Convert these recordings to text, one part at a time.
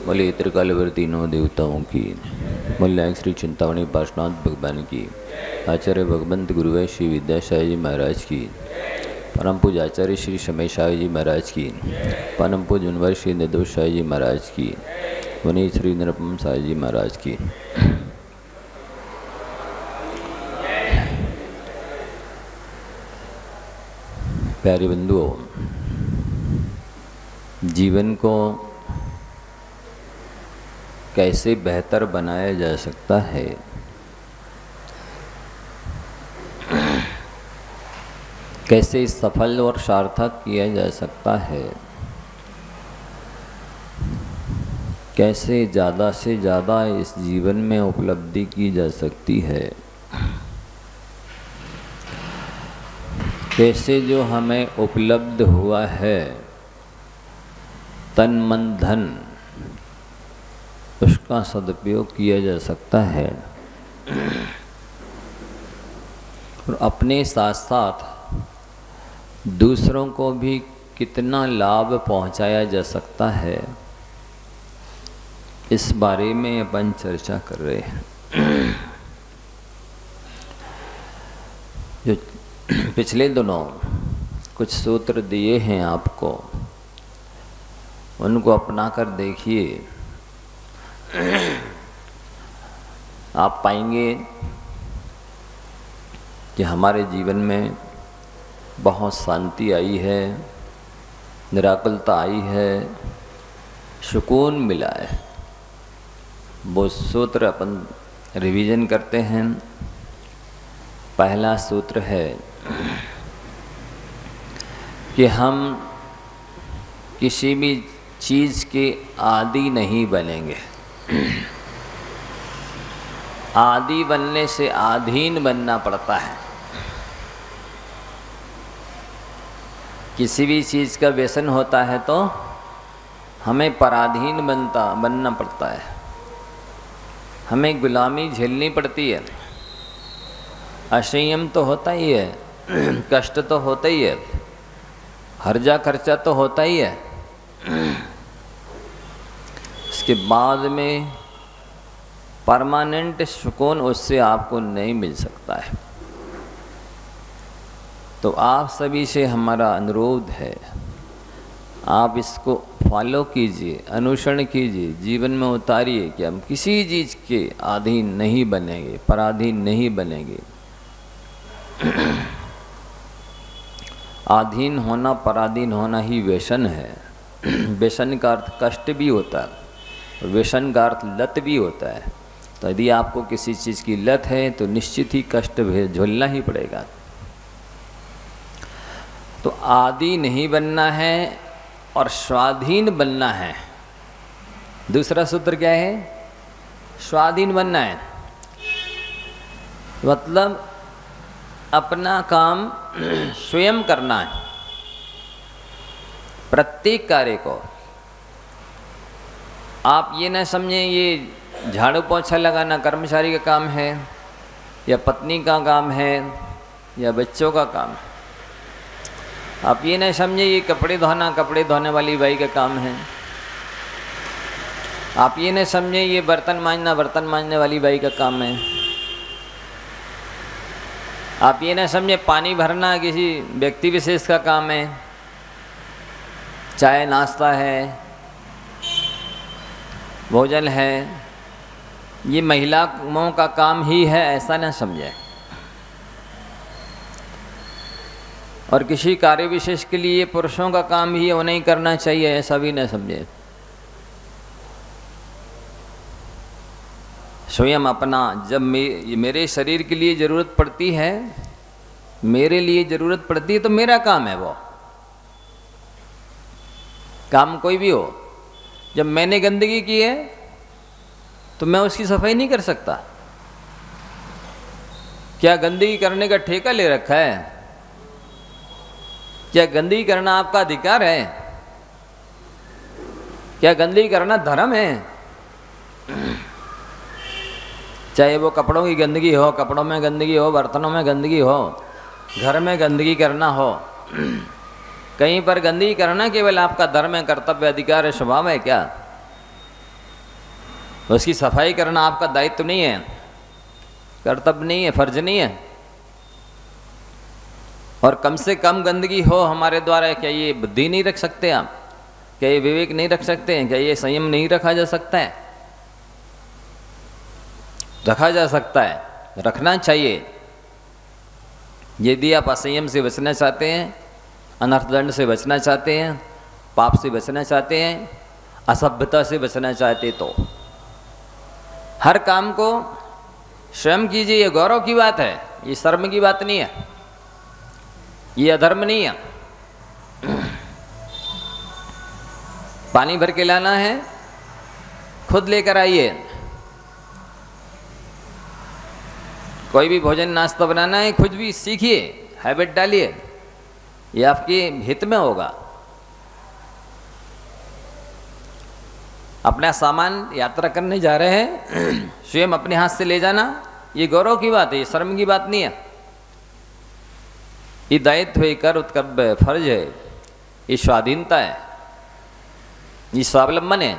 बोले त्रिकालवर तीनों देवताओं की। बोले श्री चिंतामणि पार्श्वनाथ भगवान की। आचार्य भगवंत गुरुवे श्री विद्यासाई जी महाराज की। परम पूज आचार्य श्री शमेशाई जी महाराज की। परम पूज उनवर श्री निर्दोष साई जी महाराज की। वनी श्री निरुपम साई जी महाराज की। प्यारे बंधुओं, जीवन को कैसे बेहतर बनाया जा सकता है, कैसे सफल और सार्थक किया जा सकता है, कैसे ज़्यादा से ज़्यादा इस जीवन में उपलब्धि की जा सकती है, कैसे जो हमें उपलब्ध हुआ है तन मन धन, उसका सदुपयोग किया जा सकता है और अपने साथ साथ दूसरों को भी कितना लाभ पहुंचाया जा सकता है, इस बारे में अपन चर्चा कर रहे हैं। जो पिछले दिनों कुछ सूत्र दिए हैं आपको, उनको अपना कर देखिए। आप पाएंगे कि हमारे जीवन में बहुत शांति आई है, निराकुलता आई है, सुकून मिला है। वो सूत्र अपन रिवीजन करते हैं। पहला सूत्र है कि हम किसी भी चीज़ के आदी नहीं बनेंगे। आदी बनने से आधीन बनना पड़ता है। किसी भी चीज़ का व्यसन होता है तो हमें पराधीन बनना पड़ता है, हमें गुलामी झेलनी पड़ती है। असंयम तो होता ही है, कष्ट तो होता ही है, हर्जा खर्चा तो होता ही है। इसके बाद में परमानेंट सुकून उससे आपको नहीं मिल सकता है। तो आप सभी से हमारा अनुरोध है, आप इसको फॉलो कीजिए, अनुसरण कीजिए, जीवन में उतारिए कि हम किसी चीज़ के अधीन नहीं बनेंगे, पराधीन नहीं बनेंगे। आधीन होना, पराधीन होना ही व्यसन है। व्यसन का अर्थ कष्ट भी होता है, व्यसन का अर्थ लत भी होता है। तो यदि आपको किसी चीज़ की लत है तो निश्चित ही कष्ट झेलना ही पड़ेगा। तो आदी नहीं बनना है और स्वाधीन बनना है। दूसरा सूत्र क्या है? स्वाधीन बनना है। मतलब अपना काम स्वयं करना है। प्रत्येक कार्य को आप ये न समझें ये झाड़ू पोछा लगाना कर्मचारी का काम है, या पत्नी का काम है, या बच्चों का काम है। आप ये न समझे ये कपड़े धोने वाली बाई का काम है। आप ये न समझे ये बर्तन मांजने वाली बाई का काम है। आप ये न समझे पानी भरना किसी व्यक्ति विशेष का काम है, चाय नाश्ता है, भोजन है, ये महिलाओं का काम ही है, ऐसा न समझे। और किसी कार्य विशेष के लिए पुरुषों का काम ही है, वो नहीं करना चाहिए, ऐसा भी न समझे। स्वयं अपना, जब मेरे शरीर के लिए ज़रूरत पड़ती है, मेरे लिए ज़रूरत पड़ती है, तो मेरा काम है वो काम, कोई भी हो। जब मैंने गंदगी की है तो मैं उसकी सफाई नहीं कर सकता। क्या गंदगी करने का ठेका ले रखा है? क्या गंदगी करना आपका अधिकार है? क्या गंदगी करना धर्म है? चाहे वो कपड़ों की गंदगी हो, कपड़ों में गंदगी हो, बर्तनों में गंदगी हो, घर में गंदगी करना हो, कहीं पर गंदगी करना केवल आपका धर्म है, कर्तव्य, अधिकार है, स्वभाव है क्या? उसकी सफाई करना आपका दायित्व नहीं है, कर्तव्य नहीं है, फर्ज नहीं है। और कम से कम गंदगी हो हमारे द्वारा, क्या ये बुद्धि नहीं रख सकते आप? क्या ये विवेक नहीं रख सकते हैं? क्या ये संयम नहीं रखा जा सकता है? रखा जा सकता है, रखना चाहिए। यदि आप असंयम से बचना चाहते हैं, अनर्थदंड से बचना चाहते हैं, पाप से बचना चाहते हैं, असभ्यता से बचना चाहते, तो हर काम को स्वयं कीजिए। ये गौरव की बात है, ये शर्म की बात नहीं है, ये अधर्म नहीं है। पानी भर के लाना है, खुद लेकर आइए। कोई भी भोजन नाश्ता बनाना है, खुद भी सीखिए, हैबिट डालिए, ये आपके हित में होगा। अपना सामान यात्रा करने जा रहे हैं, स्वयं अपने हाथ से ले जाना, ये गौरव की बात है, ये शर्म की बात नहीं है। ये दायित्व है, कर्तव्य, फर्ज है, ये स्वाधीनता है, ये स्वावलंबन है।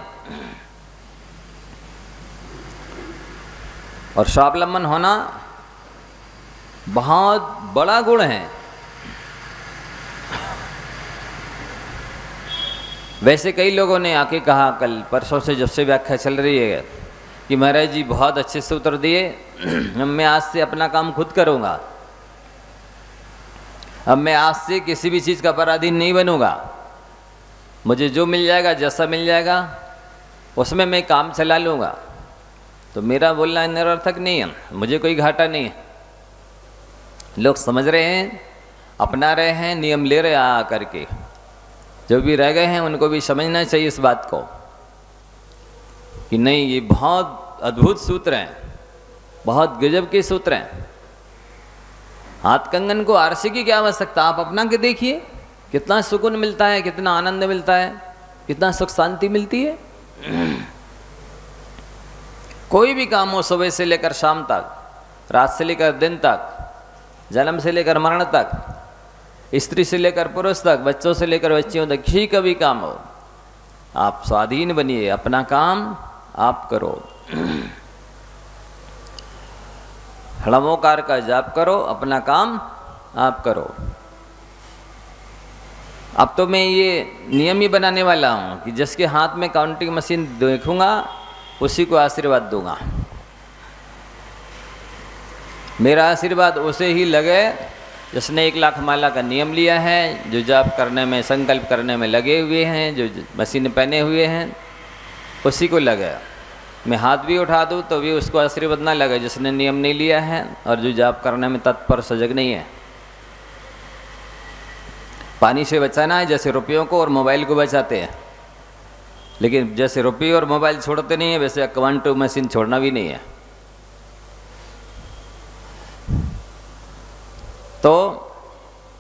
और स्वावलंबन होना बहुत बड़ा गुण है। वैसे कई लोगों ने आके कहा, कल परसों से जब से व्याख्या चल रही है, कि महाराज जी बहुत अच्छे से उत्तर दिए, मैं आज से अपना काम खुद करूँगा, अब मैं आज से किसी भी चीज़ का पराधीन नहीं बनूँगा, मुझे जो मिल जाएगा, जैसा मिल जाएगा, उसमें मैं काम चला लूँगा। तो मेरा बोलना निरर्थक नहीं है, मुझे कोई घाटा नहीं है। लोग समझ रहे हैं, अपना रहे हैं, नियम ले रहे आ करके। जो भी रह गए हैं उनको भी समझना चाहिए इस बात को कि नहीं, ये बहुत अद्भुत सूत्र हैं, बहुत गजब के सूत्र हैं। हाथ कंगन को आरसी की क्या आवश्यकता, आप अपना के देखिए, कितना सुकून मिलता है, कितना आनंद मिलता है, कितना सुख शांति मिलती है। कोई भी काम हो, सुबह से लेकर शाम तक, रात से लेकर दिन तक, जन्म से लेकर मरण तक, स्त्री से लेकर पुरुष तक, बच्चों से लेकर बच्चियों तक, किसी का भी काम हो, आप स्वाधीन बनिए, अपना काम आप करो। हड़मोकार का जाप करो, अपना काम आप करो। अब तो मैं ये नियम ही बनाने वाला हूँ कि जिसके हाथ में काउंटिंग मशीन देखूंगा उसी को आशीर्वाद दूंगा। मेरा आशीर्वाद उसे ही लगे जिसने 1 लाख माला का नियम लिया है, जो जाप करने में, संकल्प करने में लगे हुए हैं, जो मशीन पहने हुए हैं, उसी को लगे। मैं हाथ भी उठा दूँ तो भी उसको आशीर्वाद ना लगे जिसने नियम नहीं लिया है और जो जाप करने में तत्पर सजग नहीं है। पानी से बचाना है जैसे रुपयों को और मोबाइल को बचाते हैं, लेकिन जैसे रुपये और मोबाइल छोड़ते नहीं है, वैसे क्वांटम मशीन छोड़ना भी नहीं है। तो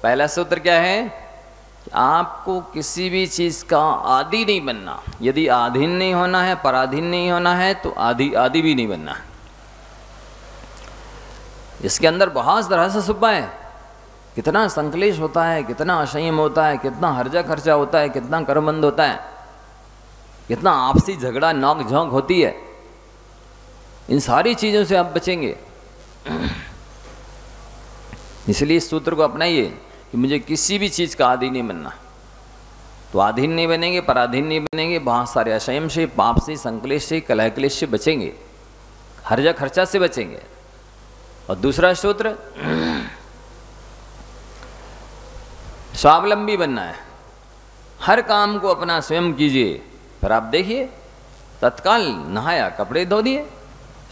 पहला सूत्र क्या है? आपको किसी भी चीज़ का आदी नहीं बनना। यदि आधीन नहीं होना है, पराधीन नहीं होना है, तो आदि भी नहीं बनना। इसके अंदर बहुत तरह से सुब्बा है, कितना संकलेश होता है, कितना असंयम होता है, कितना हर्जा खर्चा होता है, कितना कर्मबंध होता है, कितना आपसी झगड़ा नोक झोंक होती है। इन सारी चीज़ों से आप बचेंगे। इसलिए इस सूत्र को अपनाइए कि मुझे किसी भी चीज़ का आदी नहीं बनना। तो आधीन नहीं बनेंगे, पराधीन नहीं बनेंगे, बहुत सारे असंयम से, पाप से, संकलेश से, कलह क्लेश से बचेंगे, हर्जा खर्चा से बचेंगे। और दूसरा सूत्र, स्वावलंबी बनना है। हर काम को अपना स्वयं कीजिए। पर आप देखिए, तत्काल नहाया, कपड़े धो दिए,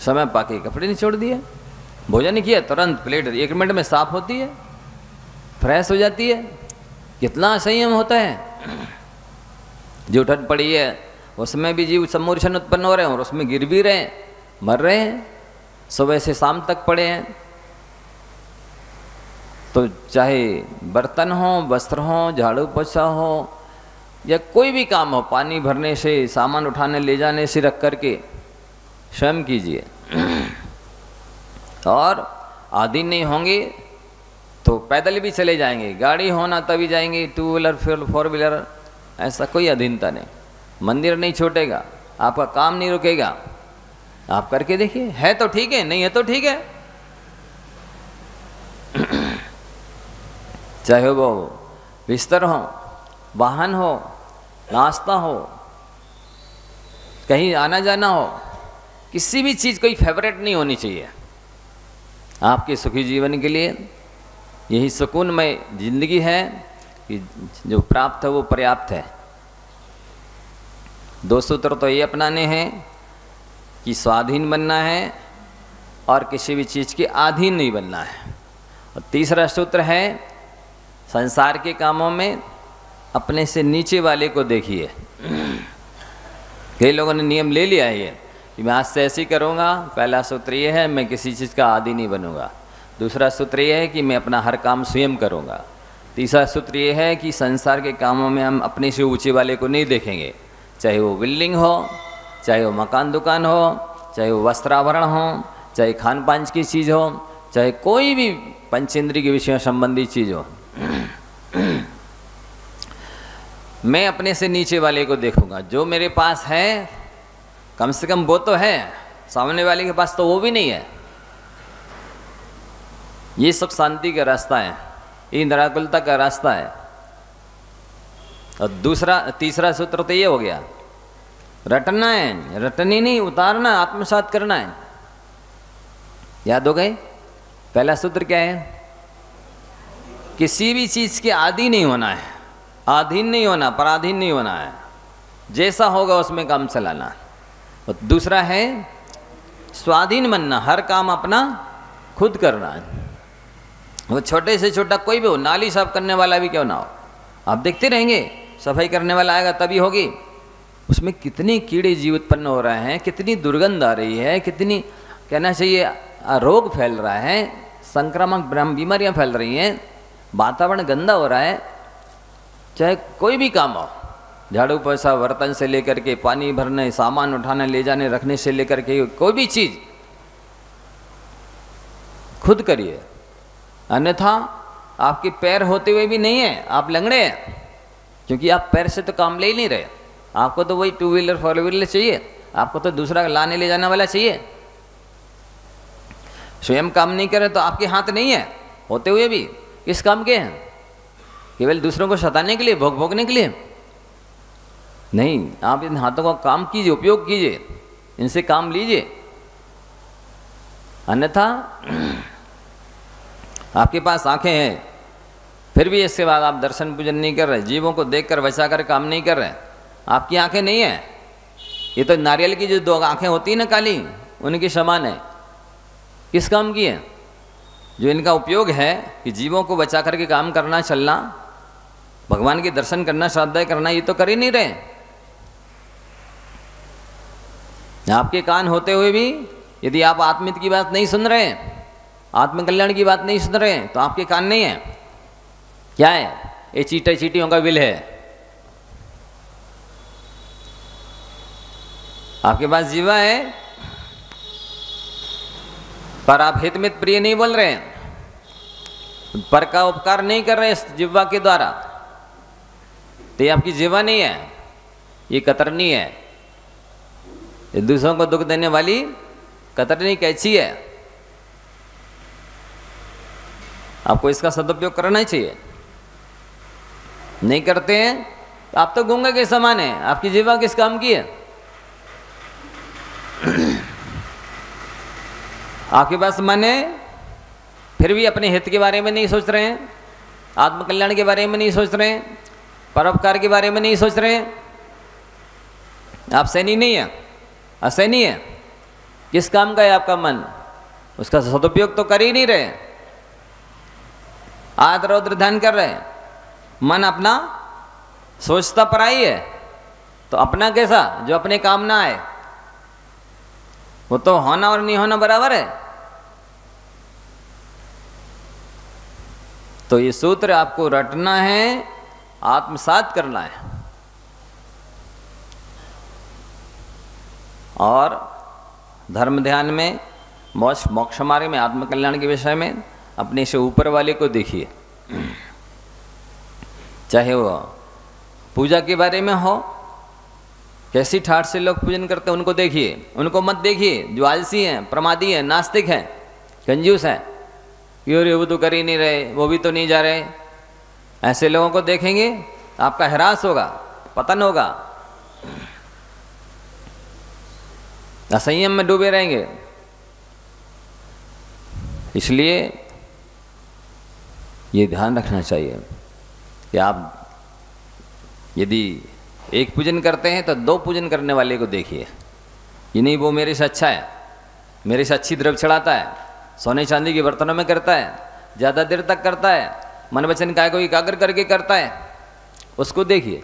समय पाके कपड़े निचोड़ दिए, भोजन किया, तुरंत प्लेट 1 मिनट में साफ होती है, फ्रेश हो जाती है। कितना संयम होता है। जो उठन पड़ी है उसमें भी जीव सम्मूर्छन उत्पन्न हो रहे हैं और उसमें गिर भी रहे हैं, मर रहे हैं, सुबह से शाम तक पड़े हैं। तो चाहे बर्तन हो, वस्त्र हो, झाड़ू पोछा हो, या कोई भी काम हो, पानी भरने से, सामान उठाने ले जाने से रख करके स्वयं कीजिए। और आदि नहीं होंगे तो पैदल भी चले जाएंगे, गाड़ी होना तभी जाएंगे, 2 व्हीलर, 4 व्हीलर, ऐसा कोई अधीनता नहीं। मंदिर नहीं छूटेगा, आपका काम नहीं रुकेगा, आप करके देखिए, है तो ठीक है, नहीं है तो ठीक है। चाहे वो बिस्तर हो, वाहन हो, नाश्ता हो, कहीं आना जाना हो, किसी भी चीज़ कोई फेवरेट नहीं होनी चाहिए। आपके सुखी जीवन के लिए यही सुकूनमय जिंदगी है कि जो प्राप्त है वो पर्याप्त है। 2 सूत्र तो ये अपनाने हैं कि स्वाधीन बनना है और किसी भी चीज़ के अधीन नहीं बनना है। और तीसरा सूत्र है संसार के कामों में अपने से नीचे वाले को देखिए। कई लोगों ने नियम ले लिया है ये कि मैं आज से ऐसे ही करूँगा। पहला सूत्र ये है मैं किसी चीज़ का आदी नहीं बनूँगा। दूसरा सूत्र ये है कि मैं अपना हर काम स्वयं करूँगा। तीसरा सूत्र ये है कि संसार के कामों में हम अपने से ऊँचे वाले को नहीं देखेंगे, चाहे वो बिल्डिंग हो, चाहे वो मकान दुकान हो, चाहे वो वस्त्राभरण हो, चाहे खान पान की चीज़ हो, चाहे कोई भी पंचेंद्रिय के विषयों संबंधी चीज़ हो। मैं अपने से नीचे वाले को देखूंगा। जो मेरे पास है कम से कम वो तो है, सामने वाले के पास तो वो भी नहीं है। ये सुख शांति का रास्ता है, ये निराकुलता का रास्ता है। और तीसरा सूत्र तो ये हो गया, रटना है, रटनी नहीं, उतारना, आत्मसात करना है। याद हो गए? पहला सूत्र क्या है? किसी भी चीज़ के आदी नहीं होना है, आधीन नहीं होना, पराधीन नहीं होना है। जैसा होगा उसमें काम चलाना। और दूसरा है स्वाधीन बनना, हर काम अपना खुद करना है। वो छोटे से छोटा कोई भी हो, नाली साफ करने वाला भी क्यों ना हो, आप देखते रहेंगे सफाई करने वाला आएगा तभी होगी। उसमें कितने कीड़े जीव उत्पन्न हो रहे हैं, कितनी दुर्गंध आ रही है, कितनी कहना चाहिए रोग फैल रहा है, संक्रामक बीमारियां फैल रही हैं, वातावरण गंदा हो रहा है। चाहे कोई भी काम हो, झाड़ू पोछा, बर्तन से लेकर के पानी भरने, सामान उठाने ले जाने रखने से लेकर के कोई भी चीज़ खुद करिए। अन्यथा आपके पैर होते हुए भी नहीं है, आप लंगड़े हैं, क्योंकि आप पैर से तो काम ले ही नहीं रहे। आपको तो वही 2 व्हीलर 4 व्हीलर चाहिए, आपको तो दूसरा लाने ले जाने वाला चाहिए। स्वयं काम नहीं करे तो आपके हाथ नहीं है, होते हुए भी किस काम के हैं? केवल दूसरों को सताने के लिए, भोगने के लिए नहीं। आप इन हाथों का काम कीजिए, उपयोग कीजिए, इनसे काम लीजिए। अन्यथा आपके पास आंखें हैं, फिर भी इसके बाद आप दर्शन पूजन नहीं कर रहे, जीवों को देखकर बचा कर काम नहीं कर रहे, आपकी आंखें नहीं है। ये तो नारियल की जो 2 आंखें होती है ना काली, उनके समान है। किस काम की है? जो इनका उपयोग है कि जीवों को बचा करके काम करना, चलना, भगवान के दर्शन करना, श्रद्धा करना, ये तो कर ही नहीं रहे। आपके कान होते हुए भी यदि आप आत्मित की बात नहीं सुन रहे, आत्मकल्याण की बात नहीं सुन रहे, तो आपके कान नहीं है। क्या है? ये चीटियों का बिल है। आपके पास जीवा है पर आप हितमित प्रिय नहीं बोल रहे हैं, पर का उपकार नहीं कर रहे इस जिह्वा के द्वारा, तो ये आपकी जीवा नहीं है, ये कतरनी है। ये दूसरों को दुख देने वाली कतरनी कैसी है। आपको इसका सदुपयोग करना ही चाहिए। नहीं करते हैं तो आप तो गूंगे के समान है। आपकी जीवा किस काम की है? आपके पास मन है, फिर भी अपने हित के बारे में नहीं सोच रहे हैं, आत्मकल्याण के बारे में नहीं सोच रहे हैं, परोपकार के बारे में नहीं सोच रहे हैं। आप सैनी नहीं है, असैनी है। किस काम का है आपका मन? उसका सदुपयोग तो कर ही नहीं रहे। आद रौद्र ध्यान कर रहे हैं, मन अपना सोचता पराई है, तो अपना कैसा? जो अपने काम ना आए, वो तो होना और नहीं होना बराबर है। तो ये सूत्र आपको रटना है, आत्मसात करना है। और धर्म ध्यान में, मोक्ष मार्ग में, आत्मकल्याण के विषय में अपने से ऊपर वाले को देखिए। चाहे वो पूजा के बारे में हो, कैसी ठाठ से लोग पूजन करते हैं उनको देखिए, उनको मत देखिए जो आलसी हैं, प्रमादी हैं, नास्तिक हैं, कंजूस हैं, कि वो तो कर ही नहीं रहे, वो भी तो नहीं जा रहे। ऐसे लोगों को देखेंगे आपका ह्रास होगा, पतन होगा, असंयम में डूबे रहेंगे। इसलिए ये ध्यान रखना चाहिए कि आप यदि एक पूजन करते हैं तो दो पूजन करने वाले को देखिए। ये नहीं वो मेरे से अच्छा है, मेरे से अच्छी द्रव्य चढ़ाता है, सोने चांदी के बर्तनों में करता है, ज़्यादा देर तक करता है, मन वचन काय को एकाग्र करके करता है, उसको देखिए।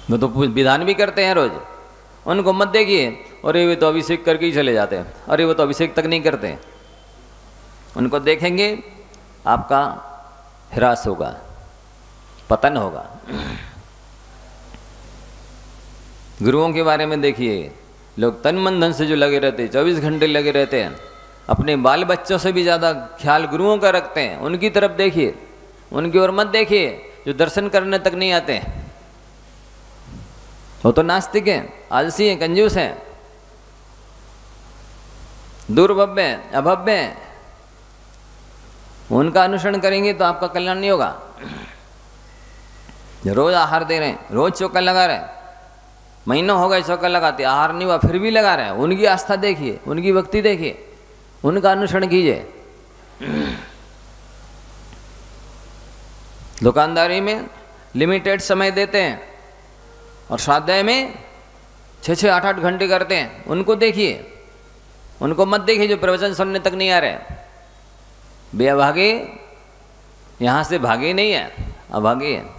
वो तो विधान भी करते हैं रोज, उनको मत देखिए। अरे वे तो अभिषेक करके ही चले जाते हैं, अरे वो तो अभिषेक तक नहीं करते। उनको देखेंगे आपका ह्रास होगा, पतन होगा। गुरुओं के बारे में देखिए, लोग तन मन धन से जो लगे रहते हैं, 24 घंटे लगे रहते हैं, अपने बाल बच्चों से भी ज़्यादा ख्याल गुरुओं का रखते हैं। उनकी तरफ देखिए, उनकी ओर मत देखिए जो दर्शन करने तक नहीं आते हैं। वो तो नास्तिक हैं, आलसी हैं, कंजूस हैं, दुर्भव्य हैं, अभव्य हैं। उनका अनुसरण करेंगे तो आपका कल्याण नहीं होगा। रोज आहार दे रहे हैं, रोज चौका लगा रहे हैं, महीनों हो गए चौका लगाते, आहार नहीं हुआ फिर भी लगा रहे हैं। उनकी आस्था देखिए, उनकी भक्ति देखिए, उनका अनुसरण कीजिए। दुकानदारी में लिमिटेड समय देते हैं और स्वाध्याय में 6-6, 8-8 घंटे करते हैं। उनको देखिए, उनको मत देखिए जो प्रवचन सुनने तक नहीं आ रहे। बेअभागे यहाँ से भागे नहीं है, अभागे हैं।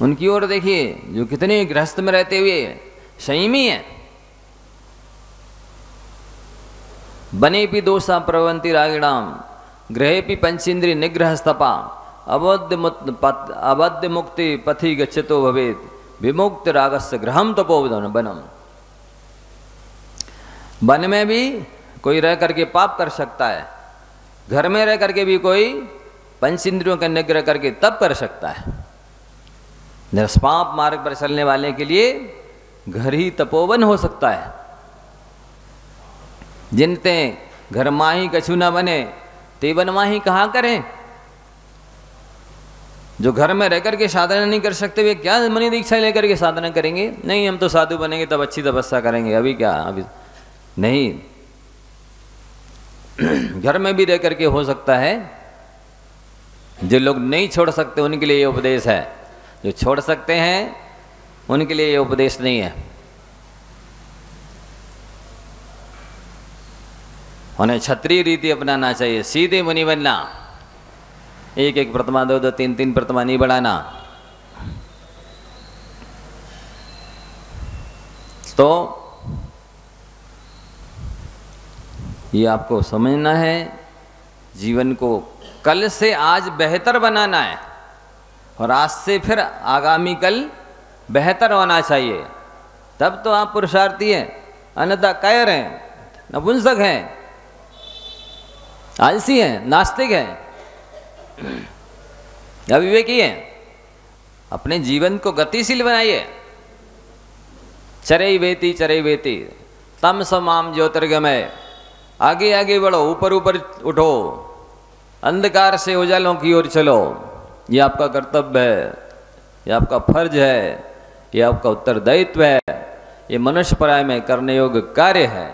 उनकी ओर देखिए जो कितने गृहस्थ में रहते हुए संयमी हैं। बने भी दोषा प्रवंती रागिणाम गृहेपि पंचेन्द्रिय निग्रहस्तपा अबद्ध मुक्ति पथि गच्छतो भवेत विमुक्त रागस्य गृहम तपोवन बनम। वन में भी कोई रह करके पाप कर सकता है, घर में रह करके भी कोई पंचेंद्रियों का निग्रह करके तप कर सकता है। निष्पाप मार्ग पर चलने वाले के लिए घर ही तपोवन हो सकता है। जिनते घर माही कछु न बने ते वन माही कहाँ करें। जो घर में रह करके साधना नहीं कर सकते वे क्या मणि दीक्षा लेकर के साधना करेंगे। नहीं हम तो साधु बनेंगे तब अच्छी तपस्या करेंगे, अभी क्या, अभी नहीं। घर में भी रह करके हो सकता है। जो लोग नहीं छोड़ सकते उनके लिए ये उपदेश है, जो छोड़ सकते हैं उनके लिए ये उपदेश नहीं है। उन्हें क्षत्रिय रीति अपनाना चाहिए, सीधे मुनि बनना, एक एक प्रतिमा, दो दो तीन तीन प्रतिमा नहीं बढ़ाना। तो ये आपको समझना है, जीवन को कल से आज बेहतर बनाना है और आज से फिर आगामी कल बेहतर होना चाहिए। तब तो आप पुरुषार्थी हैं, अन्यथा कायर हैं, नपुंसक हैं, आलसी हैं, नास्तिक हैं, अविवेकी हैं। अपने जीवन को गतिशील बनाइए। चरई वेती तम समाम ज्योतिर्गमय। आगे आगे बढ़ो, ऊपर ऊपर उठो, अंधकार से उजालों की ओर चलो। ये आपका कर्तव्य है, ये आपका फर्ज है, ये आपका उत्तरदायित्व है, ये मनुष्य पराय में करने योग्य कार्य है।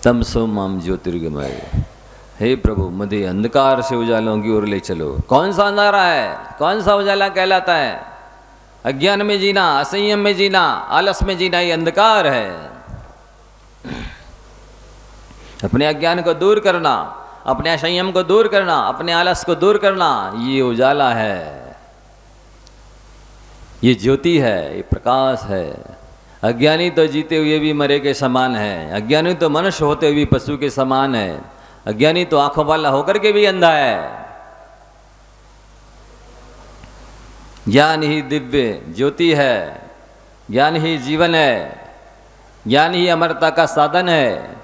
तमसो माम ज्योतिर्गमय। हे प्रभु मुझे अंधकार से उजालों की ओर ले चलो। कौन सा अंधारा है, कौन सा उजाला कहलाता है? अज्ञान में जीना, असंयम में जीना, आलस में जीना, ये अंधकार है। अपने अज्ञान को दूर करना, अपने असंयम को दूर करना, अपने आलस को दूर करना, ये उजाला है, ये ज्योति है, ये प्रकाश है। अज्ञानी तो जीते हुए भी मरे के समान है। अज्ञानी तो मनुष्य होते हुए भी पशु के समान है। अज्ञानी तो आंखों वाला होकर के भी अंधा है। ज्ञान ही दिव्य ज्योति है, ज्ञान ही जीवन है, ज्ञान ही अमरता का साधन है।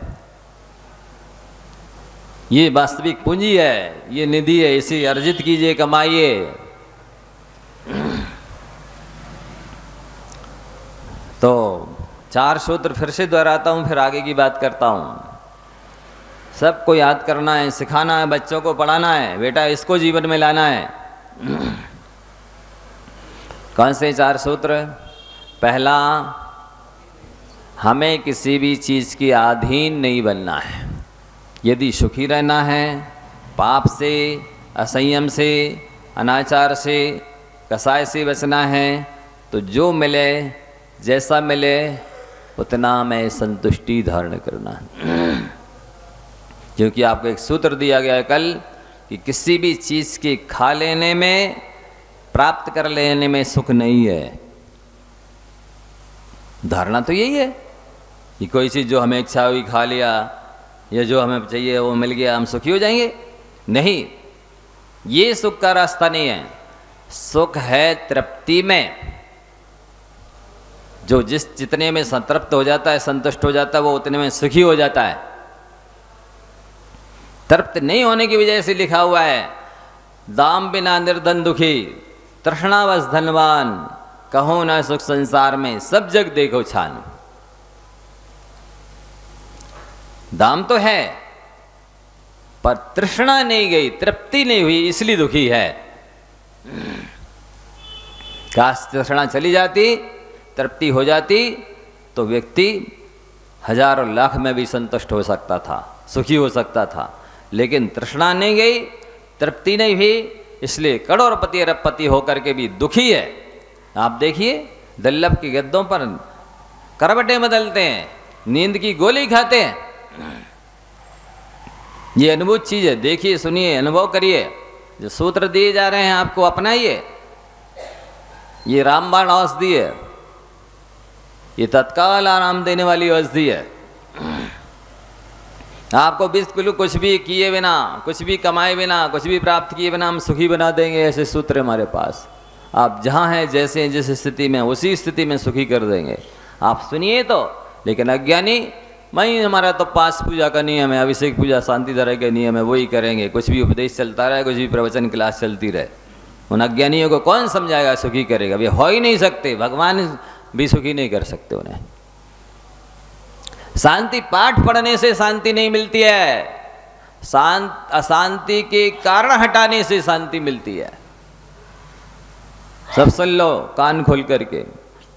ये वास्तविक पूंजी है, ये निधि है, इसे अर्जित कीजिए, कमाइए। तो 4 सूत्र फिर से दोहराता हूँ, फिर आगे की बात करता हूँ। सबको याद करना है, सिखाना है, बच्चों को पढ़ाना है, बेटा इसको जीवन में लाना है। कौन से 4 सूत्र? पहला, हमें किसी भी चीज़ की अधीन नहीं बनना है। यदि सुखी रहना है, पाप से, असंयम से, अनाचार से, कसाय से बचना है, तो जो मिले, जैसा मिले, उतना में संतुष्टि धारण करना। क्योंकि आपको एक सूत्र दिया गया है कल कि किसी भी चीज़ के खा लेने में, प्राप्त कर लेने में सुख नहीं है। धारणा तो यही है कि कोई चीज़ जो हमें इच्छा हुई खा लिया, या जो हमें चाहिए वो मिल गया, हम सुखी हो जाएंगे। नहीं, ये सुख का रास्ता नहीं है। सुख है तृप्ति में। जो जितने में संतृप्त हो जाता है, संतुष्ट हो जाता है, वो उतने में सुखी हो जाता है। तृप्त नहीं होने की वजह से लिखा हुआ है, दाम बिना निर्धन दुखी, तृष्णावश धनवान, कहो ना सुख संसार में, सब जग देखो छान। दाम तो है, पर तृष्णा नहीं गई, तृप्ति नहीं हुई, इसलिए दुखी है। काश तृष्णा चली जाती, तृप्ति हो जाती, तो व्यक्ति हजारों लाख में भी संतुष्ट हो सकता था, सुखी हो सकता था। लेकिन तृष्णा नहीं गई, तृप्ति नहीं हुई, इसलिए करोड़पति अरबपति होकर के भी दुखी है। आप देखिए, दुर्लभ के गद्दों पर करवटें बदलते हैं, नींद की गोली खाते हैं। ये अनुभूत चीज है। देखिए, सुनिए, अनुभव करिए। जो सूत्र दिए जा रहे हैं आपको अपनाइए। ये रामबाण औषधि है, ये तत्काल आराम देने वाली औषधि है। आपको बिल्कुल कुछ भी किए बिना, कुछ भी कमाए बिना, कुछ भी प्राप्त किए बिना हम सुखी बना देंगे। ऐसे सूत्र हमारे पास। आप जहाँ हैं, जैसे हैं, जिस स्थिति में, उसी स्थिति में सुखी कर देंगे। आप सुनिए तो। लेकिन अज्ञानी, मैं हमारा तो पास पूजा का नियम है, अभिषेक पूजा शांति धारा का नियम है, वही करेंगे। कुछ भी उपदेश चलता रहे, कुछ भी प्रवचन क्लास चलती रहे। उन अज्ञानियों को कौन समझाएगा, सुखी करेगा? वे हो ही नहीं सकते। भगवान भी सुखी नहीं कर सकते उन्हें। शांति पाठ पढ़ने से शांति नहीं मिलती है, अशांति के कारण हटाने से शांति मिलती है। सब सुन लो कान खोल करके।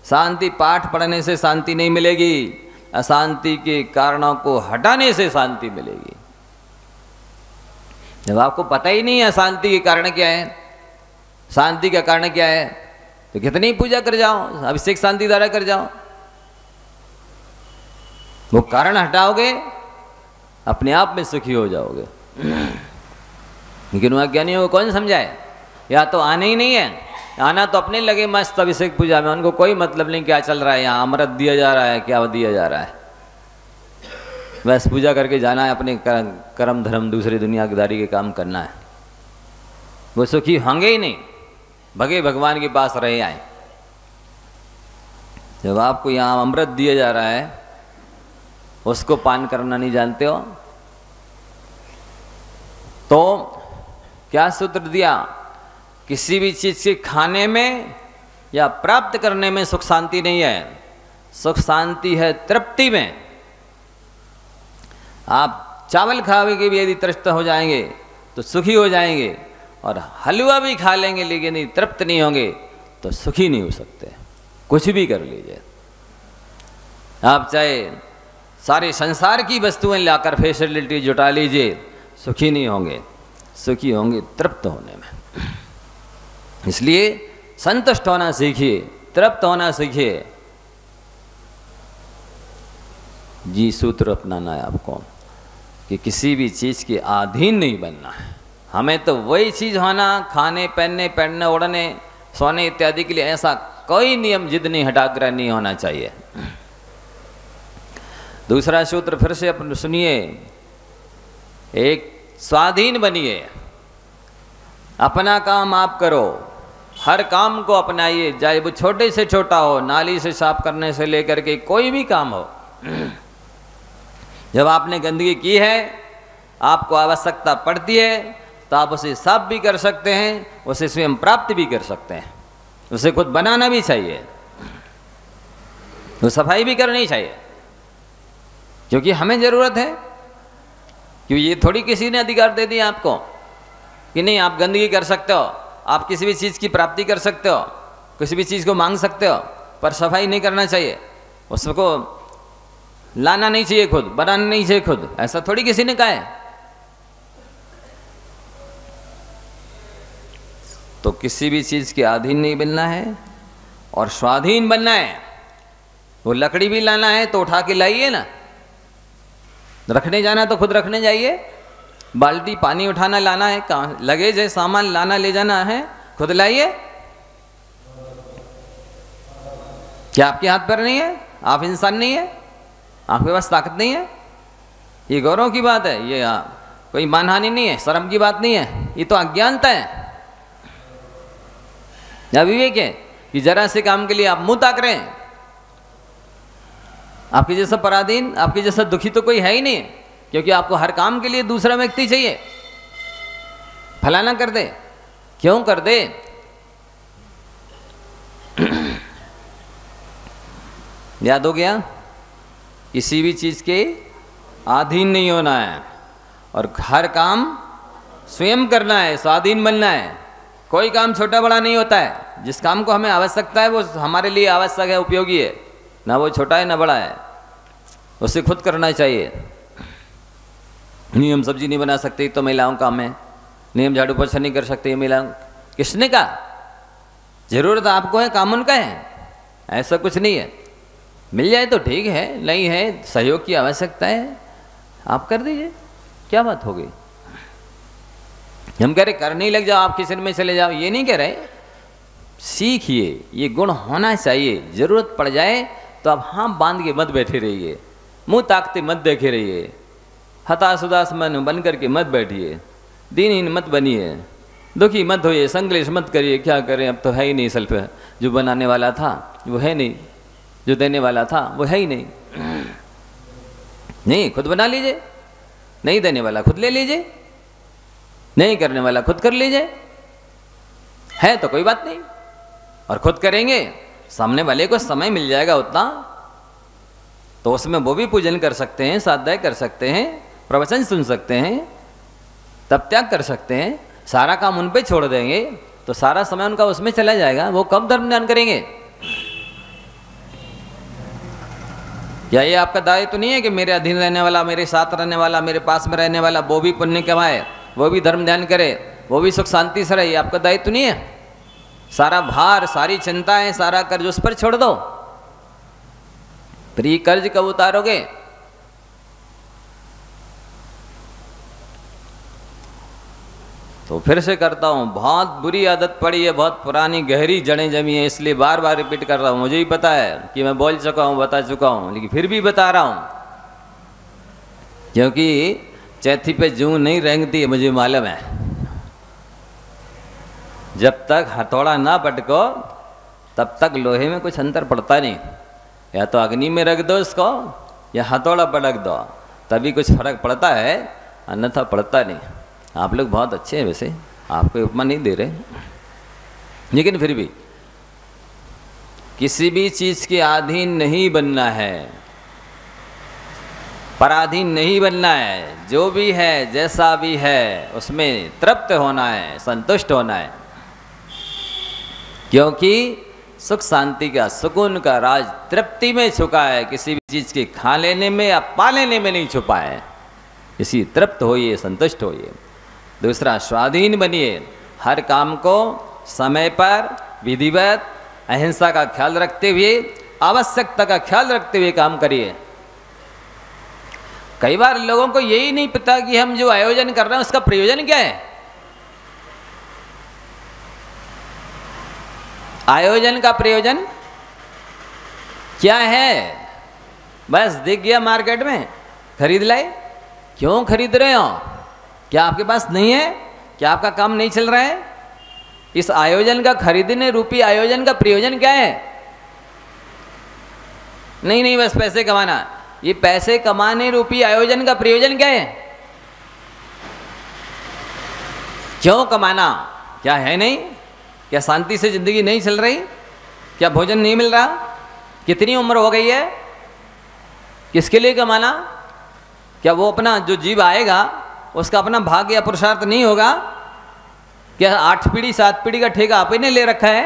शांति पाठ पढ़ने से शांति नहीं मिलेगी, अशांति के कारणों को हटाने से शांति मिलेगी। जब आपको पता ही नहीं है शांति के कारण क्या है, शांति का कारण क्या है, तो कितनी पूजा कर जाओ, अभिषेक शांति धारा कर जाओ, वो कारण हटाओगे, अपने आप में सुखी हो जाओगे। लेकिन वह अज्ञानियों को कौन समझाए? या तो आने ही नहीं है, आना तो अपने लगे मस्त अभिषेक पूजा में। उनको कोई मतलब नहीं क्या चल रहा है यहाँ, अमृत दिया जा रहा है, क्या दिया जा रहा है। बस पूजा करके जाना है, अपने कर्म धर्म दूसरी दुनियादारी के काम करना है। वो सुखी होंगे ही नहीं, भगे भगवान के पास रहे आए। जब आपको यहाँ अमृत दिया जा रहा है, उसको पान करना नहीं जानते हो, तो क्या सूत्र दिया? किसी भी चीज के खाने में या प्राप्त करने में सुख शांति नहीं है, सुख शांति है तृप्ति में। आप चावल खावे के भी यदि तृप्त हो जाएंगे तो सुखी हो जाएंगे, और हलवा भी खा लेंगे लेकिन यदि तृप्त नहीं होंगे तो सुखी नहीं हो सकते। कुछ भी कर लीजिए आप, चाहे सारे संसार की वस्तुएं लाकर फैसिलिटी जुटा लीजिए, सुखी नहीं होंगे। सुखी होंगे तृप्त होने में। इसलिए संतुष्ट होना सीखिए, तृप्त होना सीखिए। जी सूत्र अपनाना है आपको कि किसी भी चीज़ के अधीन नहीं बनना है। हमें तो वही चीज़ होना, खाने पहनने, पहनने ओढ़ने, सोने इत्यादि के लिए ऐसा कोई नियम जिद नहीं, हटाग्रह नहीं होना चाहिए। दूसरा सूत्र फिर से अपन सुनिए। एक, स्वाधीन बनिए, अपना काम आप करो, हर काम को अपनाइए, चाहे वो छोटे से छोटा हो, नाली से साफ करने से लेकर के कोई भी काम हो। जब आपने गंदगी की है, आपको आवश्यकता पड़ती है तो आप उसे साफ भी कर सकते हैं, उसे स्वयं प्राप्त भी कर सकते हैं। उसे खुद बनाना भी चाहिए, तो सफाई भी करनी चाहिए, क्योंकि हमें ज़रूरत है। क्यों ये थोड़ी किसी ने अधिकार दे दिया आपको कि नहीं आप गंदगी कर सकते हो, आप किसी भी चीज़ की प्राप्ति कर सकते हो, किसी भी चीज़ को मांग सकते हो, पर सफाई नहीं करना चाहिए, उसको लाना नहीं चाहिए खुद, बनाना नहीं चाहिए खुद, ऐसा थोड़ी किसी ने कहा है। तो किसी भी चीज़ के अधीन नहीं बनना है और स्वाधीन बनना है। वो लकड़ी भी लाना है तो उठा के लाइए ना, रखने जाना तो खुद रखने जाइए, बाल्टी पानी उठाना लाना है, कहाँ लगेज है, सामान लाना ले जाना है, खुद लाइए। क्या आपके हाथ पर नहीं है? आप इंसान नहीं है? आपके पास ताकत नहीं है? ये गौरव की बात है, ये कोई मानहानि नहीं है, शर्म की बात नहीं है, ये तो अज्ञानता है, अविवेक है कि जरा से काम के लिए आप मुंह ताक रहे हैं। आपके जैसा पराधीन, आपके जैसा दुखी तो कोई है ही नहीं, क्योंकि आपको हर काम के लिए दूसरा व्यक्ति चाहिए। फलाना कर दे, क्यों कर दे? याद हो गया? किसी भी चीज के अधीन नहीं होना है और हर काम स्वयं करना है, स्वाधीन बनना है। कोई काम छोटा बड़ा नहीं होता है, जिस काम को हमें आवश्यकता है वो हमारे लिए आवश्यक है, उपयोगी है, ना वो छोटा है ना बड़ा है, उसे खुद करना चाहिए। नहीं हम सब्जी नहीं बना सकते तो महिलाओं का काम है, नहीं हम झाड़ू पोछा नहीं कर सकते महिलाओं, किसने कहा? जरूरत आपको है, काम उनका है, ऐसा कुछ नहीं है। मिल जाए तो ठीक है, नहीं है सहयोग की आवश्यकता है आप कर दीजिए, क्या बात हो गई? हम कह रहे कर नहीं लग जाओ, आप किचन में चले जाओ, ये नहीं कह रहे, सीखिए, ये गुण होना चाहिए। जरूरत पड़ जाए तो आप हाँ बांध के मत बैठे रहिए, मुंह ताकते मत देखे रहिए, हताश उदास मन बन करके मत बैठिए, दीनहीन मत बनिए, दुखी मत होइए, संकलेश मत करिए। क्या करें, अब तो है ही नहीं सेल्फ, जो बनाने वाला था वो है नहीं, जो देने वाला था वो है ही नहीं। नहीं, खुद बना लीजिए, नहीं देने वाला खुद ले लीजिए, नहीं करने वाला खुद कर लीजिए, है तो कोई बात नहीं। और खुद करेंगे, सामने वाले को समय मिल जाएगा उतना, तो उसमें वो भी पूजन कर सकते हैं, स्वाध्याय कर सकते हैं, प्रवचन सुन सकते हैं, तब त्याग कर सकते हैं। सारा काम उन पे छोड़ देंगे तो सारा समय उनका उसमें चला जाएगा, वो कब धर्म ध्यान करेंगे? क्या ये आपका दायित्व तो नहीं है कि मेरे अधीन रहने वाला, मेरे साथ रहने वाला, मेरे पास में रहने वाला वो भी पुण्य कमाए, वो भी धर्म ध्यान करे, वो भी सुख शांति से रहे? ये आपका दायित्व तो नहीं है? सारा भार, सारी चिंताएं, सारा कर्ज उस पर छोड़ दो, फिर ये कर्ज कब उतारोगे? तो फिर से करता हूँ, बहुत बुरी आदत पड़ी है, बहुत पुरानी गहरी जड़ें जमी है, इसलिए बार बार रिपीट कर रहा हूँ। मुझे ही पता है कि मैं बोल चुका हूँ, बता चुका हूँ, लेकिन फिर भी बता रहा हूँ, क्योंकि चैथी पे जूं नहीं रेंगती है, मुझे मालूम है। जब तक हथौड़ा ना पटको तब तक लोहे में कुछ अंतर पड़ता नहीं। या तो अग्नि में रख दो इसको या हथौड़ा पटक दो, तभी कुछ फर्क पड़ता है, अन्यथा पड़ता नहीं। आप लोग बहुत अच्छे हैं वैसे, आपको उपमा नहीं दे रहे, लेकिन फिर भी किसी भी चीज़ के अधीन नहीं बनना है, पराधीन नहीं बनना है। जो भी है, जैसा भी है, उसमें तृप्त होना है, संतुष्ट होना है, क्योंकि सुख शांति का, सुकून का राज तृप्ति में छुपा है, किसी भी चीज़ के खा लेने में या पा लेने में नहीं छुपा है। इसी तृप्त होइए, संतुष्ट होइए। दूसरा, स्वाधीन बनिए, हर काम को समय पर विधिवत अहिंसा का ख्याल रखते हुए, आवश्यकता का ख्याल रखते हुए काम करिए। कई बार लोगों को यही नहीं पता कि हम जो आयोजन कर रहे हैं उसका प्रयोजन क्या है। आयोजन का प्रयोजन क्या है? बस दिख गया मार्केट में, खरीद लाए। क्यों खरीद रहे हो? क्या आपके पास नहीं है? क्या आपका काम नहीं चल रहा है? इस आयोजन का, खरीदने रूपी आयोजन का प्रयोजन क्या है? नहीं नहीं, बस पैसे कमाना। ये पैसे कमाने रूपी आयोजन का प्रयोजन क्या है? क्यों कमाना? क्या है नहीं? क्या शांति से जिंदगी नहीं चल रही? क्या भोजन नहीं मिल रहा? कितनी उम्र हो गई है? किसके लिए कमाना? क्या वो अपना जो जीव आएगा उसका अपना भाग्य या पुरुषार्थ नहीं होगा? क्या 8 पीढ़ी 7 पीढ़ी का ठेका आप ही ने ले रखा है?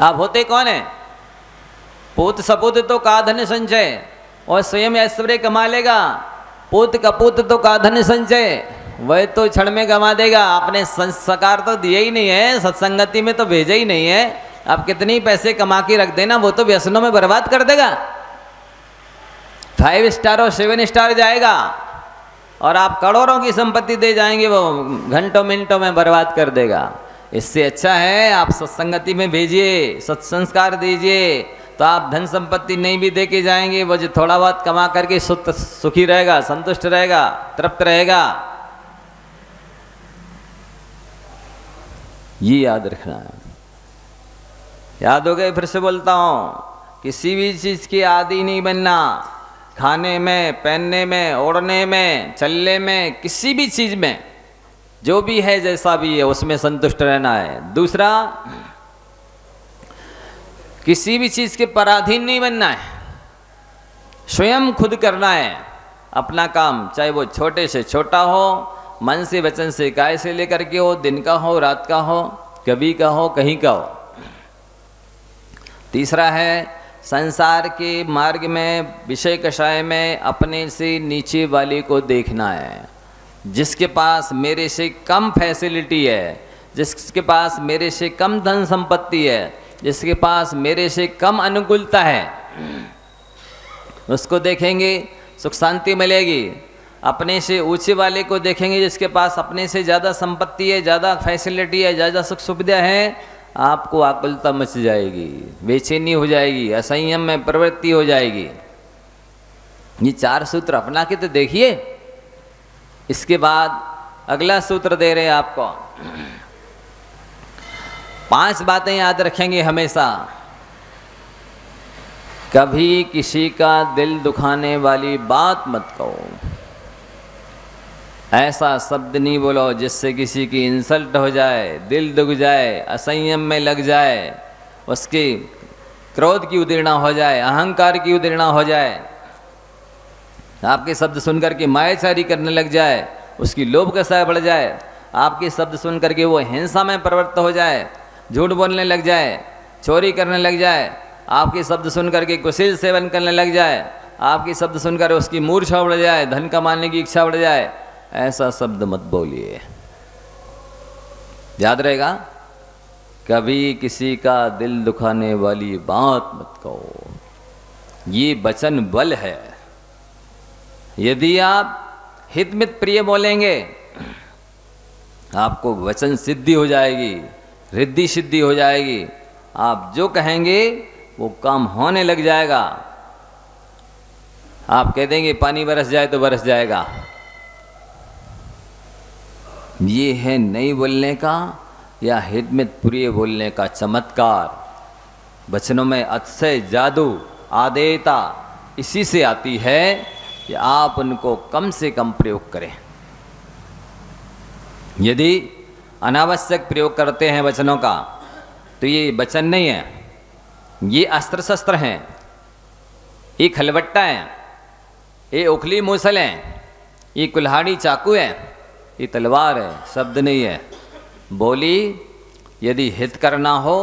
आप होते कौन है? पूत सपूत तो का धन संचय, और स्वयं ऐश्वर्य कमा लेगा। पूत कपूत तो का धन संचय, वह तो क्षण में गंवा देगा। आपने संस्कार तो दिए ही नहीं है, सत्संगति में तो भेजा ही नहीं है। आप कितनी पैसे कमा के रख देना, वो तो व्यसनों में बर्बाद कर देगा। 5 स्टार और 7 स्टार जाएगा और आप करोड़ों की संपत्ति दे जाएंगे, वो घंटों मिनटों में बर्बाद कर देगा। इससे अच्छा है आप सत्संगति में भेजिए, सत्संस्कार दीजिए, तो आप धन संपत्ति नहीं भी दे के जाएंगे, वो जो थोड़ा बहुत कमा करके सुखी रहेगा, संतुष्ट रहेगा, तृप्त रहेगा। ये याद रखना है। याद हो गए? फिर से बोलता हूं, किसी भी चीज की आदी नहीं बनना। खाने में, पहनने में, ओढ़ने में, चलने में, किसी भी चीज में जो भी है जैसा भी है उसमें संतुष्ट रहना है। दूसरा, किसी भी चीज के पराधीन नहीं बनना है। स्वयं खुद करना है अपना काम, चाहे वो छोटे से छोटा हो, मन से वचन से काय से लेकर के हो, दिन का हो, रात का हो, कभी का हो, कहीं का हो। तीसरा है, संसार के मार्ग में, विषय कषाय में अपने से नीचे वाले को देखना है। जिसके पास मेरे से कम फैसिलिटी है, जिसके पास मेरे से कम धन संपत्ति है, जिसके पास मेरे से कम अनुकूलता है, उसको देखेंगे सुख शांति मिलेगी। अपने से ऊंचे वाले को देखेंगे जिसके पास अपने से ज़्यादा संपत्ति है, ज़्यादा फैसिलिटी है, ज़्यादा सुख सुविधा है, आपको आकुलता मच जाएगी, बेचैनी हो जाएगी, असंयम में प्रवृत्ति हो जाएगी। ये 4 सूत्र अपना के तो देखिए। इसके बाद अगला सूत्र दे रहे हैं आपको। 5 बातें याद रखेंगे हमेशा। कभी किसी का दिल दुखाने वाली बात मत कहो। ऐसा शब्द नहीं बोलो जिससे किसी की इंसल्ट हो जाए, दिल दुख जाए, असंयम में लग जाए, उसके क्रोध की उदीर्णा हो जाए, अहंकार की उदीर्णा हो जाए, आपके शब्द सुनकर के मायाचारी करने लग जाए, उसकी लोभ का साय बढ़ जाए, आपके शब्द सुन करके वो हिंसा में प्रवृत्त हो जाए, झूठ बोलने लग जाए, चोरी करने लग जाए, आपके शब्द सुन करके कुशील सेवन करने लग जाए, आपके शब्द सुनकर उसकी मूर्छा बढ़ जाए, धन कमाने की इच्छा बढ़ जाए, ऐसा शब्द मत बोलिए। याद रहेगा, कभी किसी का दिल दुखाने वाली बात मत कहो। ये वचन बल है। यदि आप हितमित प्रिय बोलेंगे, आपको वचन सिद्धि हो जाएगी, रिद्धि सिद्धि हो जाएगी। आप जो कहेंगे वो काम होने लग जाएगा। आप कह देंगे पानी बरस जाए तो बरस जाएगा। ये है नहीं बोलने का या हितमित प्रिय बोलने का चमत्कार। वचनों में अतिशय जादू, आदेयता इसी से आती है कि आप उनको कम से कम प्रयोग करें। यदि अनावश्यक प्रयोग करते हैं वचनों का तो ये वचन नहीं है, ये अस्त्र शस्त्र हैं, ये खलबट्टा है, ये उखली मूसल है, ये कुल्हाड़ी चाकू है, ये तलवार है, शब्द नहीं है। बोली यदि हित करना हो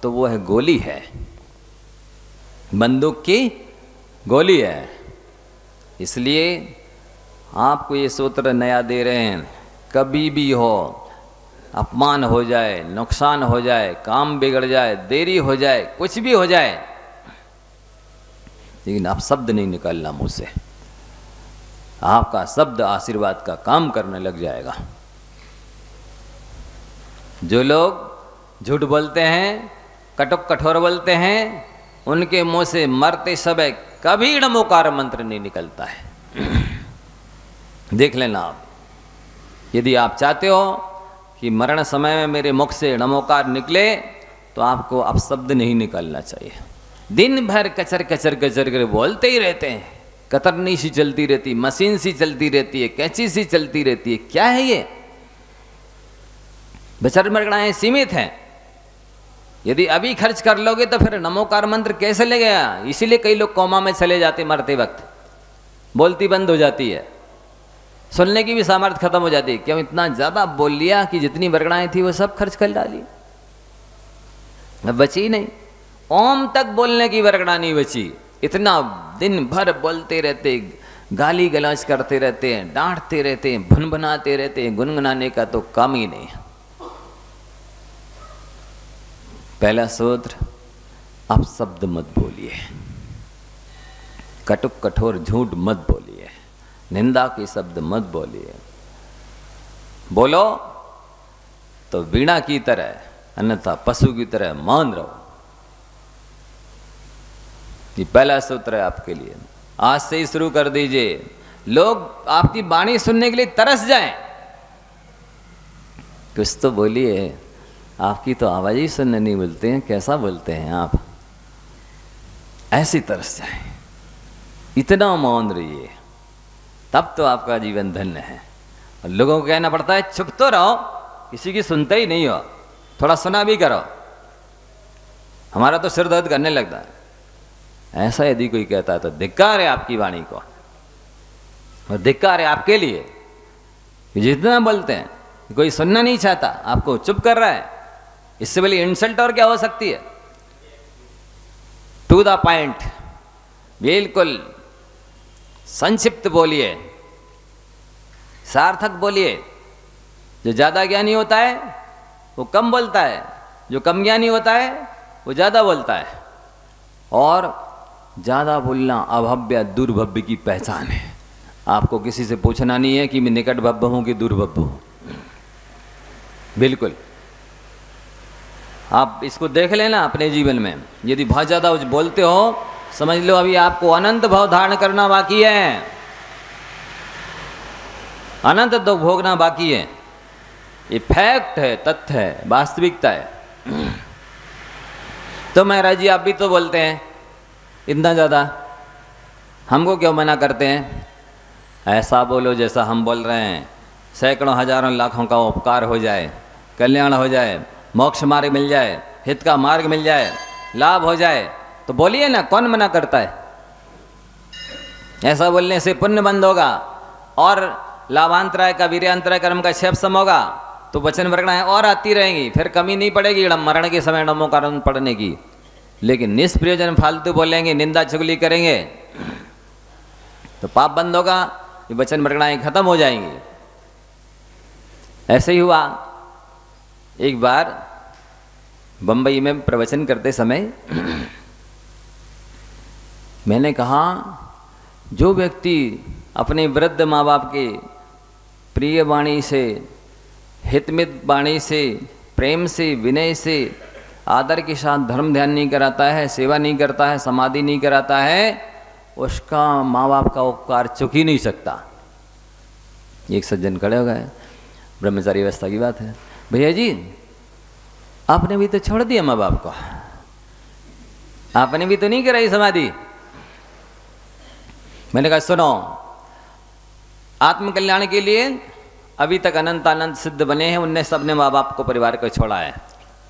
तो वो है गोली है, बंदूक की गोली है। इसलिए आपको ये सूत्र नया दे रहे हैं। कभी भी हो, अपमान हो जाए, नुकसान हो जाए, काम बिगड़ जाए, देरी हो जाए, कुछ भी हो जाए, लेकिन आप शब्द नहीं निकालना मुंह से। आपका शब्द आशीर्वाद का काम करने लग जाएगा। जो लोग झूठ बोलते हैं, कटुक कठोर बोलते हैं, उनके मुंह से मरते समय कभी नमोकार मंत्र नहीं निकलता है। देख लेना आप, यदि आप चाहते हो कि मरण समय में मेरे मुख से नमोकार निकले तो आपको अब शब्द नहीं निकालना चाहिए। दिन भर कचर कचर कचर कर बोलते ही रहते हैं, कतरनी सी चलती रहती, मशीन सी चलती रहती है, कैंची सी चलती रहती है। क्या है ये? विचार मरगड़ाएं सीमित हैं। यदि अभी खर्च कर लोगे तो फिर नमोकार मंत्र कैसे लगेगा? इसीलिए कई लोग कोमा में चले जाते मरते वक्त, बोलती बंद हो जाती है, सुनने की भी सामर्थ्य खत्म हो जाती है। क्यों? इतना ज्यादा बोल लिया कि जितनी वरगड़ाएं थी वो सब खर्च कर डाली, अब बची नहीं। ओम तक बोलने की वरगड़ा नहीं बची। इतना दिन भर बोलते रहते, गाली गलौज करते रहते हैं, डांटते रहते हैं, भुनभुनाते रहते हैं, गुनगुनाने का तो काम ही नहीं। पहला सूत्र, आप शब्द मत बोलिए, कटुक कठोर झूठ मत बोलिए, निंदा के शब्द मत बोलिए। बोलो तो वीणा की तरह, अन्यथा पशु की तरह मौन रहो। ये पहला सूत्र है आपके लिए। आज से ही शुरू कर दीजिए। लोग आपकी वाणी सुनने के लिए तरस जाएं। कुछ तो बोलिए, आपकी तो आवाज ही सुनने नहीं मिलते हैं, कैसा बोलते हैं आप? ऐसी तरस जाएं, इतना मौन रहिए, तब तो आपका जीवन धन्य है। और लोगों को कहना पड़ता है चुप तो रहो, किसी की सुनते ही नहीं हो, थोड़ा सुना भी करो, हमारा तो सिर दर्द करने लगता है। ऐसा यदि कोई कहता है तो धिक्कार है आपकी वाणी को, और धिक्कार है आपके लिए कि जितना बोलते हैं कोई सुनना नहीं चाहता, आपको चुप कर रहा है। इससे बड़ी इंसल्ट और क्या हो सकती है? टू द पॉइंट, बिल्कुल संक्षिप्त बोलिए, सार्थक बोलिए। जो ज्यादा ज्ञानी होता है वो कम बोलता है, जो कम ज्ञानी होता है वो ज्यादा बोलता है। और ज्यादा बोलना अभव्य दुर्भव्य की पहचान है। आपको किसी से पूछना नहीं है कि मैं निकट भव्य हूं कि दुर्भव्य हूं। बिल्कुल आप इसको देख लेना अपने जीवन में। यदि बहुत ज्यादा बोलते हो, समझ लो अभी आपको अनंत भाव धारण करना बाकी है, अनंत तो भोगना बाकी है। ये फैक्ट है, तथ्य है, वास्तविकता है। तो महाराज जी आप भी तो बोलते हैं इतना ज़्यादा, हमको क्यों मना करते हैं? ऐसा बोलो जैसा हम बोल रहे हैं, सैकड़ों हजारों लाखों का उपकार हो जाए, कल्याण हो जाए, मोक्ष मार्ग मिल जाए, हित का मार्ग मिल जाए, लाभ हो जाए, तो बोलिए ना, कौन मना करता है? ऐसा बोलने से पुण्य बंद होगा और लाभांतराय का वीर्यांतराय कर्म का क्षेपसम होगा, तो वचन वरगणाएं और आती रहेंगी, फिर कमी नहीं पड़ेगी मरण के समय नमो कारण पढ़ने की। लेकिन निष्प्रयोजन फालतू बोलेंगे, निंदा चुगली करेंगे, तो पाप बंद होगा, ये वचन वरगणाएं खत्म हो जाएंगी। ऐसे ही हुआ। एक बार बंबई में प्रवचन करते समय मैंने कहा, जो व्यक्ति अपने वृद्ध माँ बाप के प्रिय वाणी से, हितमित वाणी से, प्रेम से, विनय से, आदर के साथ धर्म ध्यान नहीं कराता है, सेवा नहीं करता है, समाधि नहीं कराता है, उसका माँ बाप का उपकार चुक ही नहीं सकता। एक सज्जन खड़े हो गए, ब्रह्मचारी अवस्था की बात है, भैया जी आपने भी तो छोड़ दिया माँ बाप को, आपने भी तो नहीं कराई समाधि। मैंने कहा सुनो, आत्मकल्याण के लिए अभी तक अनंत अनंत सिद्ध बने हैं, उनने सबने माँ बाप को, परिवार को छोड़ा है।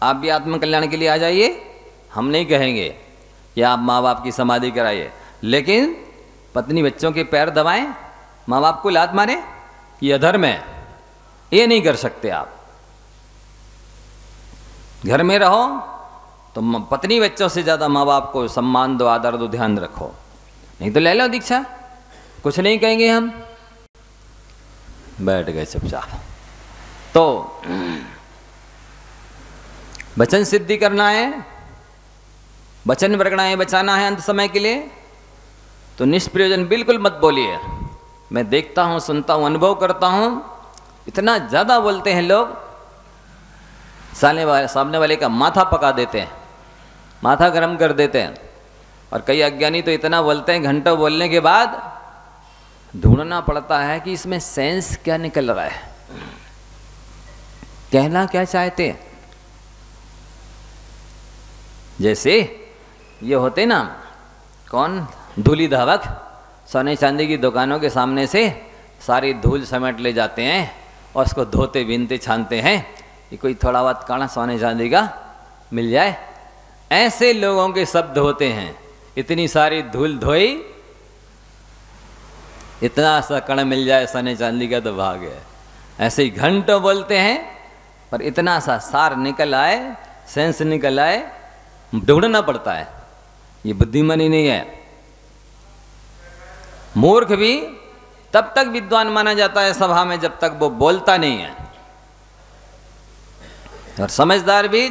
आप भी आत्मकल्याण के लिए आ जाइए, हम नहीं कहेंगे कि आप माँ बाप की समाधि कराइए, लेकिन पत्नी बच्चों के पैर दबाएं, माँ बाप को लात मारे, ये अधर्म है, ये नहीं कर सकते आप। घर में रहो तो पत्नी बच्चों से ज़्यादा माँ बाप को सम्मान दो, आदर दो, ध्यान रखो, नहीं तो ले लो दीक्षा, कुछ नहीं कहेंगे हम। बैठ गए चुपचाप। तो वचन सिद्धि करना है, वचन वरगणाएं बचाना है अंत समय के लिए, तो निष्प्रयोजन बिल्कुल मत बोलिए। मैं देखता हूं, सुनता हूं, अनुभव करता हूं, इतना ज़्यादा बोलते हैं लोग, सामने वाले का माथा पका देते हैं, माथा गर्म कर देते हैं। और कई अज्ञानी तो इतना बोलते हैं, घंटों बोलने के बाद ढूंढना पड़ता है कि इसमें सेंस क्या निकल रहा है, कहना क्या चाहते हैं। जैसे ये होते ना, कौन, धूली धावक, सोने चांदी की दुकानों के सामने से सारी धूल समेट ले जाते हैं और उसको धोते बीनते छानते हैं कि कोई थोड़ा बहुत काना सोने चांदी का मिल जाए। ऐसे लोगों के शब्द होते हैं। इतनी सारी धूल धोई, इतना सा कण मिल जाए सोने चांदी का तो भाग है। ऐसे ही घंटों बोलते हैं, पर इतना सा सार निकल आए, सेंस निकल आए, ढूंढना पड़ता है। ये बुद्धिमानी नहीं है। मूर्ख भी तब तक विद्वान माना जाता है सभा में जब तक वो बोलता नहीं है, और समझदार भी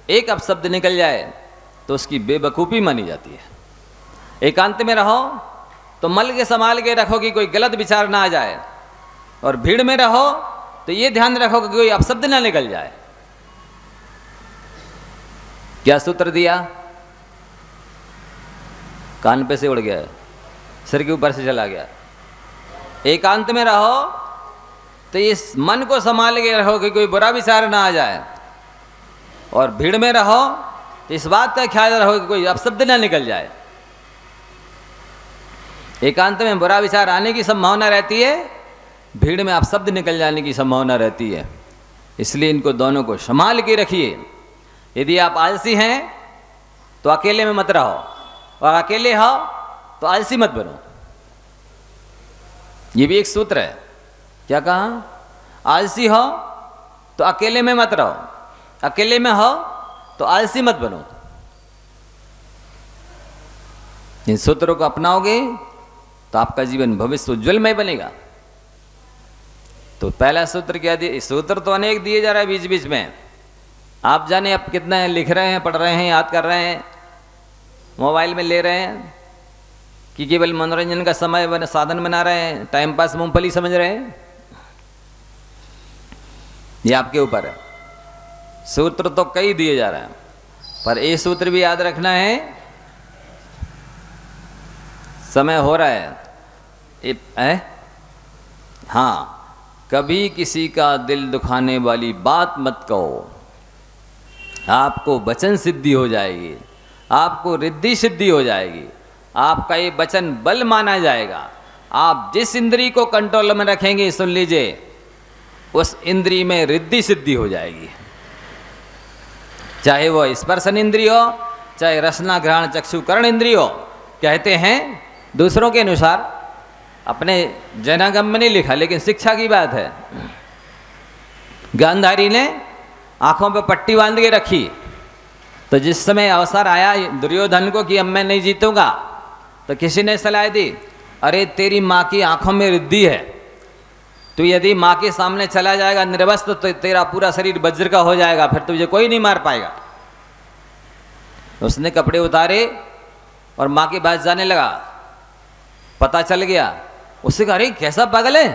एक अपशब्द निकल जाए तो उसकी बेवकूफ़ी मानी जाती है। एकांत में रहो तो मल के संभाल के रखो कि कोई गलत विचार ना आ जाए, और भीड़ में रहो तो ये ध्यान रखो कि कोई अपशब्द ना निकल जाए। क्या सूत्र दिया? कान पे से उड़ गया, सिर के ऊपर से चला गया। एकांत में रहो तो इस मन को संभाल के रहो कि कोई बुरा विचार ना आ जाए, और भीड़ में रहो तो इस बात का ख्याल रहो कि कोई अपशब्द ना निकल जाए। एकांत में बुरा विचार आने की संभावना रहती है, भीड़ में अपशब्द निकल जाने की संभावना रहती है। इसलिए इनको दोनों को संभाल के रखिए। यदि आप आलसी हैं तो अकेले में मत रहो, और अकेले हो तो आलसी मत बनो। ये भी एक सूत्र है। क्या कहा? आलसी हो तो अकेले में मत रहो, अकेले में हो तो आलसी मत बनो। इन सूत्रों को अपनाओगे तो आपका जीवन भविष्य उज्ज्वलमय बनेगा। तो पहला सूत्र क्या दिया? सूत्र तो अनेक दिए जा रहा है बीच बीच में। आप जाने अब कितना लिख रहे हैं, पढ़ रहे हैं, याद कर रहे हैं, मोबाइल में ले रहे हैं कि केवल मनोरंजन का समय साधन बना रहे हैं, टाइम पास मूंगफली समझ रहे हैं। ये आपके ऊपर है। सूत्र तो कई दिए जा रहे हैं, पर ये सूत्र भी याद रखना है। समय हो रहा है। हाँ, कभी किसी का दिल दुखाने वाली बात मत कहो। आपको वचन सिद्धि हो जाएगी, आपको रिद्धि सिद्धि हो जाएगी, आपका ये वचन बल माना जाएगा। आप जिस इंद्री को कंट्रोल में रखेंगे, सुन लीजिए, उस इंद्री में रिद्धि सिद्धि हो जाएगी। चाहे वो स्पर्शन इंद्रिय हो, चाहे रसना घ्राण चक्षु कर्ण इंद्रिय हो। कहते हैं दूसरों के अनुसार, अपने जनागम में नहीं लिखा, लेकिन शिक्षा की बात है। गांधारी ने आंखों पे पट्टी बांध के रखी, तो जिस समय अवसर आया दुर्योधन को कि अब मैं नहीं जीतूंगा, तो किसी ने सलाह दी, अरे तेरी माँ की आंखों में रिद्धि है, तो यदि माँ के सामने चला जाएगा निर्वस्त्र तो तेरा पूरा शरीर वज्र का हो जाएगा, फिर तुझे कोई नहीं मार पाएगा। उसने कपड़े उतारे और माँ के पास जाने लगा। पता चल गया। उससे कहा, अरे कैसा पागल है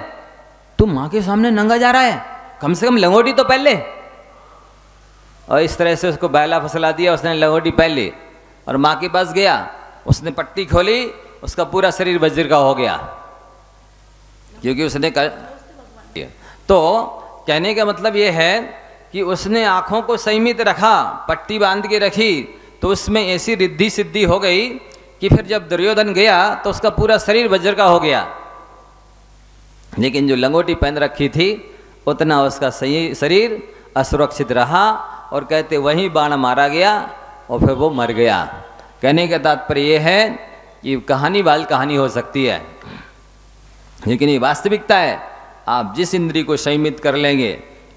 तू, माँ के सामने नंगा जा रहा है, कम से कम लंगोटी तो पहन ले। और इस तरह से उसको बैला फसला दिया। उसने लंगोटी पहन ली और माँ के पास गया, उसने पट्टी खोली, उसका पूरा शरीर वज्र का हो गया, क्योंकि उसने तो कहने का मतलब ये है कि उसने आँखों को संयमित रखा, पट्टी बांध के रखी, तो उसमें ऐसी रिद्धि सिद्धि हो गई कि फिर जब दुर्योधन गया तो उसका पूरा शरीर वज्र का हो गया। लेकिन जो लंगोटी पहन रखी थी उतना उसका शरीर असुरक्षित रहा, और कहते वहीं बाण मारा गया और फिर वो मर गया। कहने का तात्पर्य ये है कि कहानी बाल कहानी हो सकती है, लेकिन ये वास्तविकता है। आप जिस इंद्री को संयमित कर लेंगे,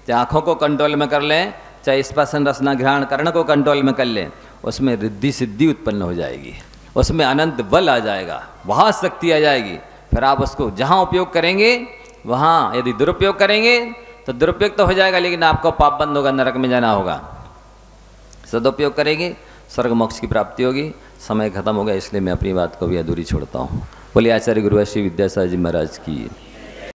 चाहे आँखों को कंट्रोल में कर लें, चाहे स्पर्शन रसना घ्राण कर्ण को कंट्रोल में कर लें, उसमें रिद्धि सिद्धि उत्पन्न हो जाएगी, उसमें अनंत बल आ जाएगा, वहाँ शक्ति आ जाएगी। फिर आप उसको जहाँ उपयोग करेंगे, वहाँ यदि दुरुपयोग करेंगे तो दुरुपयोग तो हो जाएगा, लेकिन आपको पाप बंद होगा, नरक में जाना होगा। सदुपयोग करेंगे, स्वर्ग मोक्ष की प्राप्ति होगी। समय खत्म हो गया, इसलिए मैं अपनी बात को भी अधूरी छोड़ता हूँ। बोलिए आचार्य गुरु श्री विद्यासागर जी महाराज की।